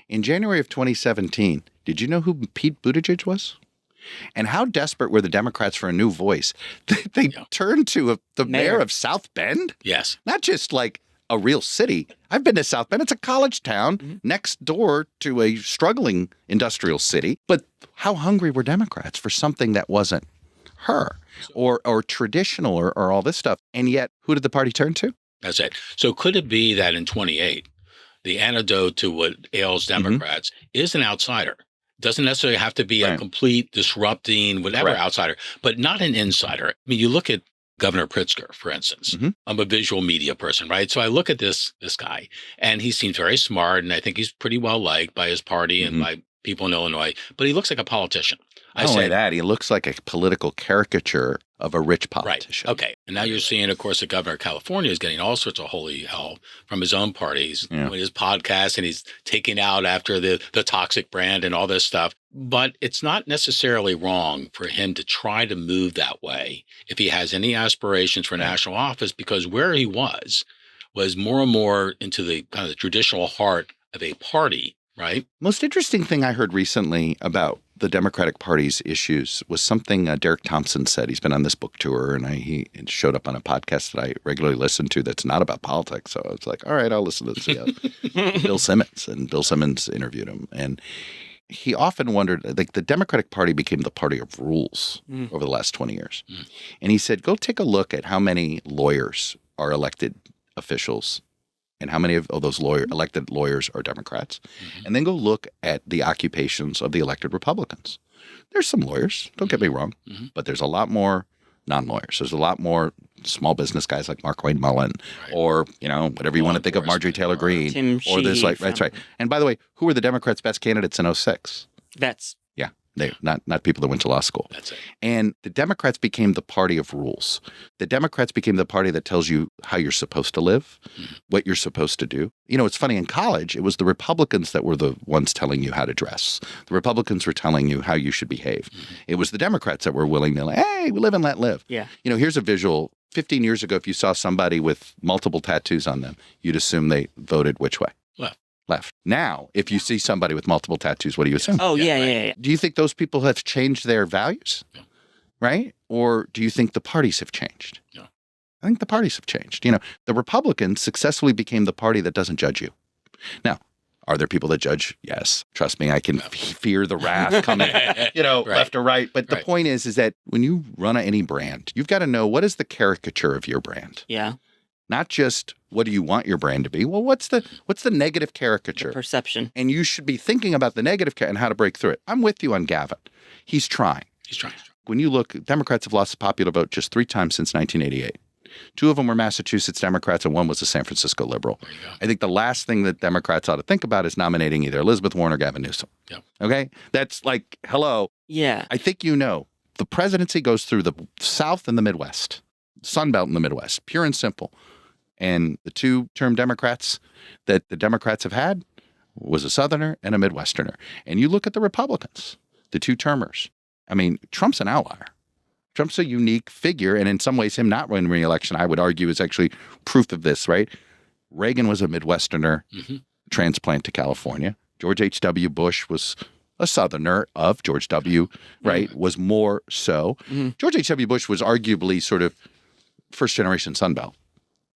In January of 2017, did you know who Pete Buttigieg was? And how desperate were the Democrats for a new voice? They turned to the mayor of South Bend? Yes. Not just like a real city. I've been to South Bend. It's a college town next door to a struggling industrial city. But how hungry were Democrats for something that wasn't her or traditional or all this stuff? And yet, who did the party turn to? That's it. So could it be that in 28, the antidote to what ails Democrats is an outsider? Doesn't necessarily have to be a complete disrupting, whatever outsider, but not an insider. I mean, you look at Governor Pritzker, for instance. I'm a visual media person, right? So I look at this guy, and he seems very smart, and I think he's pretty well liked by his party and by people in Illinois, but he looks like a politician. Not only that, he looks like a political caricature of a rich politician. Right. Okay. And now you're seeing, of course, the governor of California is getting all sorts of holy hell from his own parties, his podcast, and he's taking out after the toxic brand and all this stuff. But it's not necessarily wrong for him to try to move that way if he has any aspirations for national office, because where he was more and more into the kind of the traditional heart of a party, right? Most interesting thing I heard recently about the Democratic Party's issues was something Derek Thompson said. He's been on this book tour, and he showed up on a podcast that I regularly listen to that's not about politics. So I was like, all right, I'll listen to this. Bill Simmons, and Bill Simmons interviewed him. And he often wondered, like, the Democratic Party became the party of rules over the last 20 years. And he said, go take a look at how many lawyers are elected officials and how many of those elected lawyers are Democrats, and then go look at the occupations of the elected Republicans. There's some lawyers, don't get me wrong, but there's a lot more non-lawyers. There's a lot more small business guys like Mark Wayne Mullen, or, whatever you want to think of, Marjorie Taylor Greene. Tim or this, that's right. And by the way, who were the Democrats' best candidates in 06? Vets. Yeah. They not people that went to law school. That's it. And the Democrats became the party of rules. The Democrats became the party that tells you how you're supposed to live, what you're supposed to do. It's funny, in college, it was the Republicans that were the ones telling you how to dress. The Republicans were telling you how you should behave. It was the Democrats that were willing to, hey, we live and let live. Yeah. Here's a visual. 15 years ago, if you saw somebody with multiple tattoos on them, you'd assume they voted which way? Left. Now, if you see somebody with multiple tattoos, what do you assume? Oh, yeah. Do you think those people have changed their values? Yeah. Right? Or do you think the parties have changed? Yeah. I think the parties have changed. The Republicans successfully became the party that doesn't judge you. Now, are there people that judge? Yes. Trust me, I can fear the wrath coming, left or right. But the point is that when you run any brand, you've got to know, what is the caricature of your brand? Yeah. Not just what do you want your brand to be? Well, what's the negative caricature? The perception. And you should be thinking about the negative and how to break through it. I'm with you on Gavin. He's trying. When you look, Democrats have lost the popular vote just 3 times since 1988. 2 of them were Massachusetts Democrats, and 1 was a San Francisco liberal. I think the last thing that Democrats ought to think about is nominating either Elizabeth Warren or Gavin Newsom. Yep. Okay? That's like, hello. Yeah. I think the presidency goes through the South and the Midwest, Sun Belt and the Midwest, pure and simple. And the 2-term Democrats that the Democrats have had was a Southerner and a Midwesterner. And you look at the Republicans, the 2-termers. I mean, Trump's an outlier. Trump's a unique figure. And in some ways, him not winning re-election, I would argue, is actually proof of this, right? Reagan was a Midwesterner transplant to California. George H.W. Bush was a Southerner of George W., right? Was more so. George H.W. Bush was arguably sort of first-generation Sun Belt,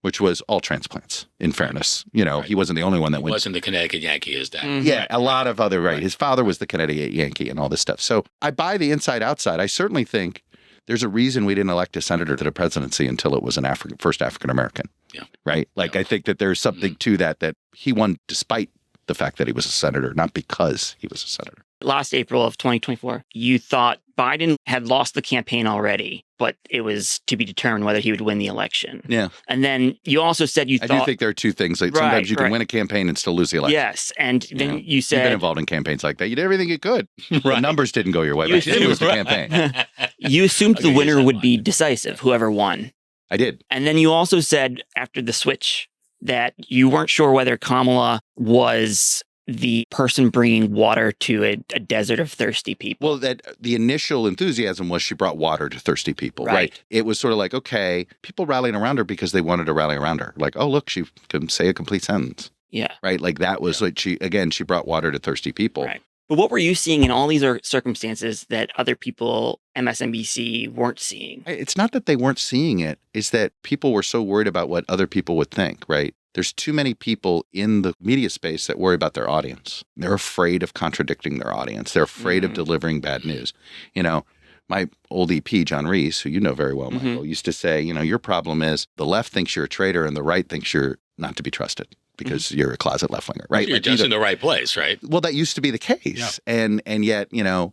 which was all transplants, in fairness. He wasn't the only one that went. He wasn't the Connecticut Yankee, his dad. Yeah, a lot of other, right. His father was the Connecticut Yankee and all this stuff. So I buy the inside-outside. I certainly think there's a reason we didn't elect a senator to the presidency until it was an first African-American. Yeah. Right? Like, I think that there's something to that he won despite the fact that he was a senator, not because he was a senator. last April of 2024, you thought Biden had lost the campaign already, but it was to be determined whether he would win the election. Yeah. And then you also said you thought... I do think there are two things. Like sometimes you can win a campaign and still lose the election. Yes. And then you said... You've been involved in campaigns like that. You did everything you could. The numbers didn't go your way, but you didn't lose the campaign. You assumed the winner would be decisive, whoever won. I did. And then you also said after the switch that you weren't sure whether Kamala was the person bringing water to a desert of thirsty people. Well, that the initial enthusiasm was she brought water to thirsty people, right? It was sort of like, okay, people rallying around her because they wanted to rally around her. Like, oh, look, she can say a complete sentence. Yeah. Right? Like that was like she brought water to thirsty people. Right. But what were you seeing in all these circumstances that other people, MSNBC, weren't seeing? It's not that they weren't seeing it. It's that people were so worried about what other people would think, right? There's too many people in the media space that worry about their audience. They're afraid of contradicting their audience. They're afraid of delivering bad news. You know, my old EP, John Reese, who you know very well, Michael, used to say, you know, your problem is the left thinks you're a traitor and the right thinks you're not to be trusted because you're a closet left-winger, right? You're like just in the right place, right? Well, that used to be the case. Yeah. And yet, you know,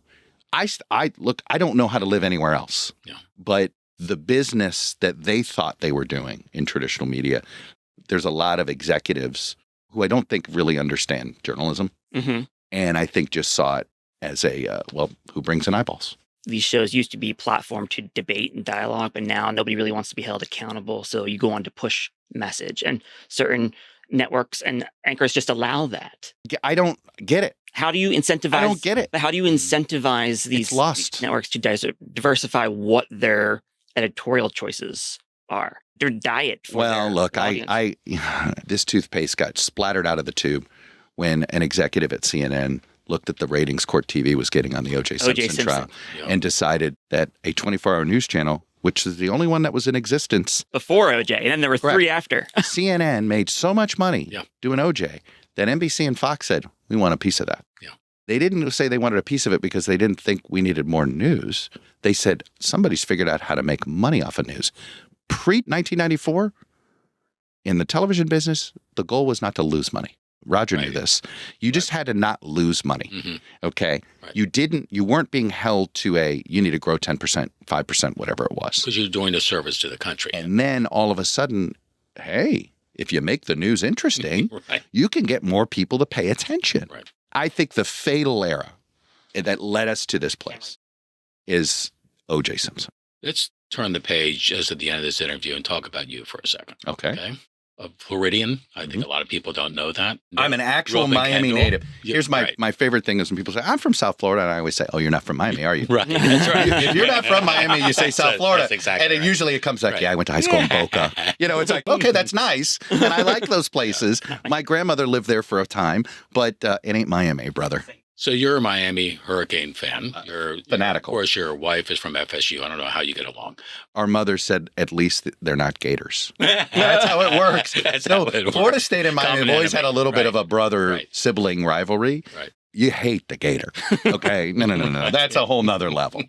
I don't know how to live anywhere else. Yeah. But the business that they thought they were doing in traditional media, there's a lot of executives who I don't think really understand journalism. And I think just saw it as a, who brings in eyeballs? These shows used to be platformed to debate and dialogue, but now nobody really wants to be held accountable. So you go on to push message, and certain networks and anchors just allow that. I don't get it. How do you incentivize? I don't get it. How do you incentivize these networks to diversify what their editorial choices are? Their diet. For well, look, I this toothpaste got splattered out of the tube when an executive at CNN looked at the ratings Court TV was getting on the O.J. Simpson trial and decided that a 24-hour news channel, which is the only one that was in existence before O.J., and then there were three after. CNN made so much money doing O.J. that NBC and Fox said, we want a piece of that. Yeah. They didn't say they wanted a piece of it because they didn't think we needed more news. They said, somebody's figured out how to make money off of news. Pre-1994, in the television business, the goal was not to lose money. Roger knew this. You just had to not lose money. Okay. Right. You weren't being held to you need to grow 10%, 5%, whatever it was. Because you're doing a service to the country. And then all of a sudden, hey, if you make the news interesting, you can get more people to pay attention. Right. I think the fatal error that led us to this place is O.J. Simpson. Let's turn the page just at the end of this interview and talk about you for a second. Okay. A Floridian. I think a lot of people don't know that. I'm an actual Miami native. Here's my favorite thing is when people say, I'm from South Florida. And I always say, oh, you're not from Miami, are you? Right. That's right. If you're not from Miami, you say South Florida. That's exactly and usually it comes like, yeah, I went to high school in Boca. You know, it's like, okay, that's nice. And I like those places. My grandmother lived there for a time, but it ain't Miami, brother. So you're a Miami Hurricane fan. You're fanatical. Of course, your wife is from FSU. I don't know how you get along. Our mother said, at least they're not Gators. That's how it works. Florida State and Miami have always had a little bit of a brother-sibling rivalry. Right. You hate the Gator. Okay. No. That's a whole nother level.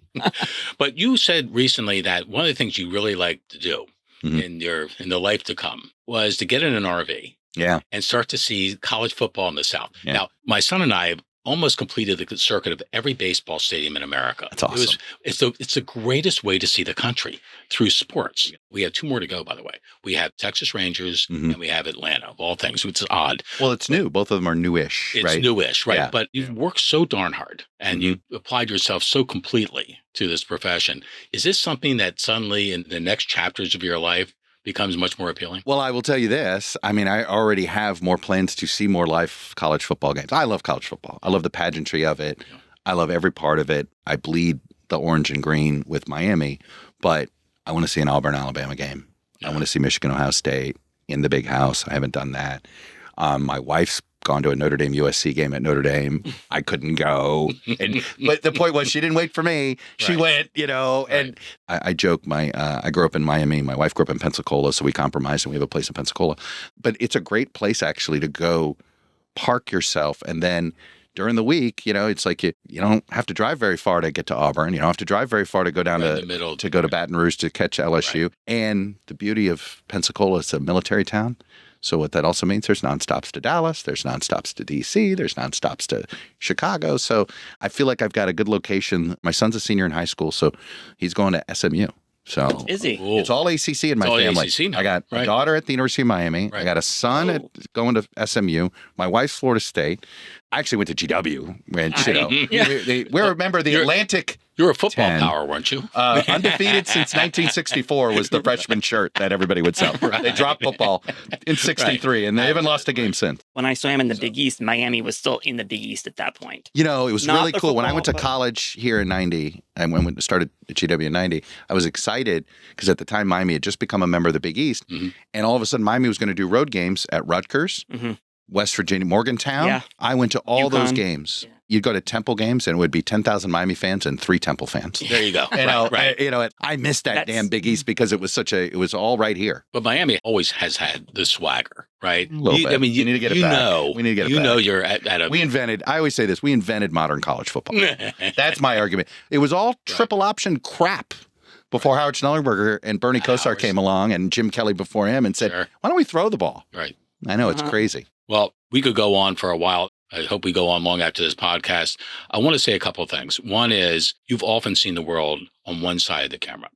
But you said recently that one of the things you really like to do in the life to come was to get in an RV. Yeah. And start to see college football in the South. Yeah. Now, my son and I almost completed the circuit of every baseball stadium in America. That's awesome. It's the greatest way to see the country through sports. We have two more to go, by the way. We have Texas Rangers and we have Atlanta, of all things, which is odd. Well, it's new. Both of them are newish, It's right? newish, right? Yeah. But you've worked so darn hard and you applied yourself so completely to this profession. Is this something that suddenly in the next chapters of your life becomes much more appealing? Well, I will tell you this. I mean, I already have more plans to see more live college football games. I love college football. I love the pageantry of it. Yeah. I love every part of it. I bleed the orange and green with Miami, but I want to see an Auburn, Alabama game. Yeah. I want to see Michigan, Ohio State in the big house. I haven't done that. My wife's gone to a Notre Dame USC game at Notre Dame. I couldn't go. But the point was she didn't wait for me. She went, and I joke, I grew up in Miami. My wife grew up in Pensacola, so we compromised and we have a place in Pensacola. But it's a great place actually to go park yourself. And then during the week, it's like you don't have to drive very far to get to Auburn. You don't have to drive very far to go down to go to Baton Rouge to catch LSU. Right. And the beauty of Pensacola, it's a military town. So what that also means, there's nonstops to Dallas, there's nonstops to DC, there's nonstops to Chicago. So I feel like I've got a good location. My son's a senior in high school, so he's going to SMU. So is he? It's all ACC in my family. ACC now. I got a daughter at the University of Miami. I got a son going to SMU. My wife's Florida State. I actually went to GW. We remember the Atlantic. You were a football power, weren't you? Undefeated since 1964 was the freshman shirt that everybody would sell. They dropped football in 63, and they haven't lost a game since. When I swam in the Big East, Miami was still in the Big East at that point. It was really cool. When I went to college here in 90, and when we started at GW in 90, I was excited because at the time Miami had just become a member of the Big East, and all of a sudden Miami was going to do road games at Rutgers, West Virginia, Morgantown. Yeah. I went to all those games. Yeah. You'd go to Temple games, and it would be 10,000 Miami fans and 3 Temple fans. There you go. I missed that damn Big East because it was all right here. But Miami always has had the swagger, right? A little bit. I mean, you need to get it back. We need to get it back. You know you're at a... I always say this, we invented modern college football. That's my argument. It was all triple option crap before Howard Schnellenberger and Bernie Kosar came along and Jim Kelly before him and said, why don't we throw the ball? Right. I know, it's crazy. Well, we could go on for a while. I hope we go on long after this podcast. I want to say a couple of things. One is you've often seen the world on one side of the camera.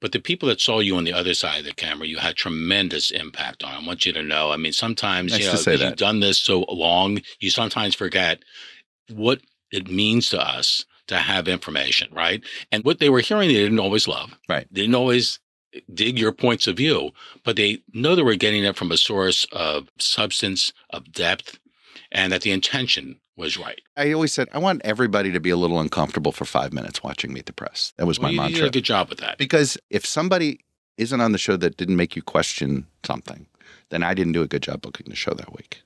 But the people that saw you on the other side of the camera, you had tremendous impact on. I want you to know. I mean, sometimes, you've done this so long, you sometimes forget what it means to us to have information, right? And what they were hearing, they didn't always love. Right. They didn't always dig your points of view, but they know they were getting it from a source of substance, of depth, and that the intention was right. I always said, I want everybody to be a little uncomfortable for 5 minutes watching Meet the Press. That was my mantra. You did a good job with that. Because if somebody isn't on the show that didn't make you question something, then I didn't do a good job booking the show that week.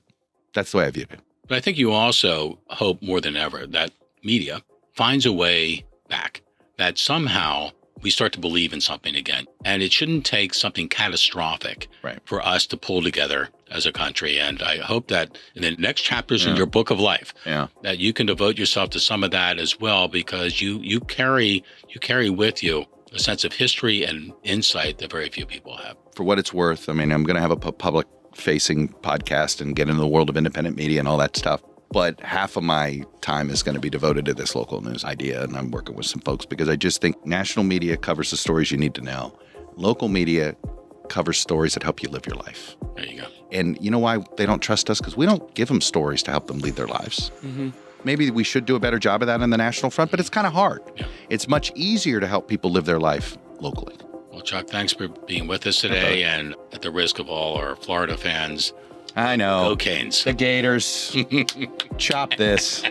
That's the way I viewed it. But I think you also hope more than ever that media finds a way back, that somehow we start to believe in something again. And it shouldn't take something catastrophic for us to pull together as a country. And I hope that in the next chapters in your book of life, that you can devote yourself to some of that as well, because you carry with you a sense of history and insight that very few people have. For what it's worth, I mean, I'm going to have a public-facing podcast and get into the world of independent media and all that stuff. But half of my time is going to be devoted to this local news idea, and I'm working with some folks because I just think national media covers the stories you need to know. Local media covers stories that help you live your life. There you go. And you know why they don't trust us? Because we don't give them stories to help them lead their lives. Maybe we should do a better job of that on the national front, but it's kind of hard. Yeah. It's much easier to help people live their life locally. Well, Chuck, thanks for being with us today. And at the risk of all our Florida fans, I know. Go Canes. The Gators. Chop this.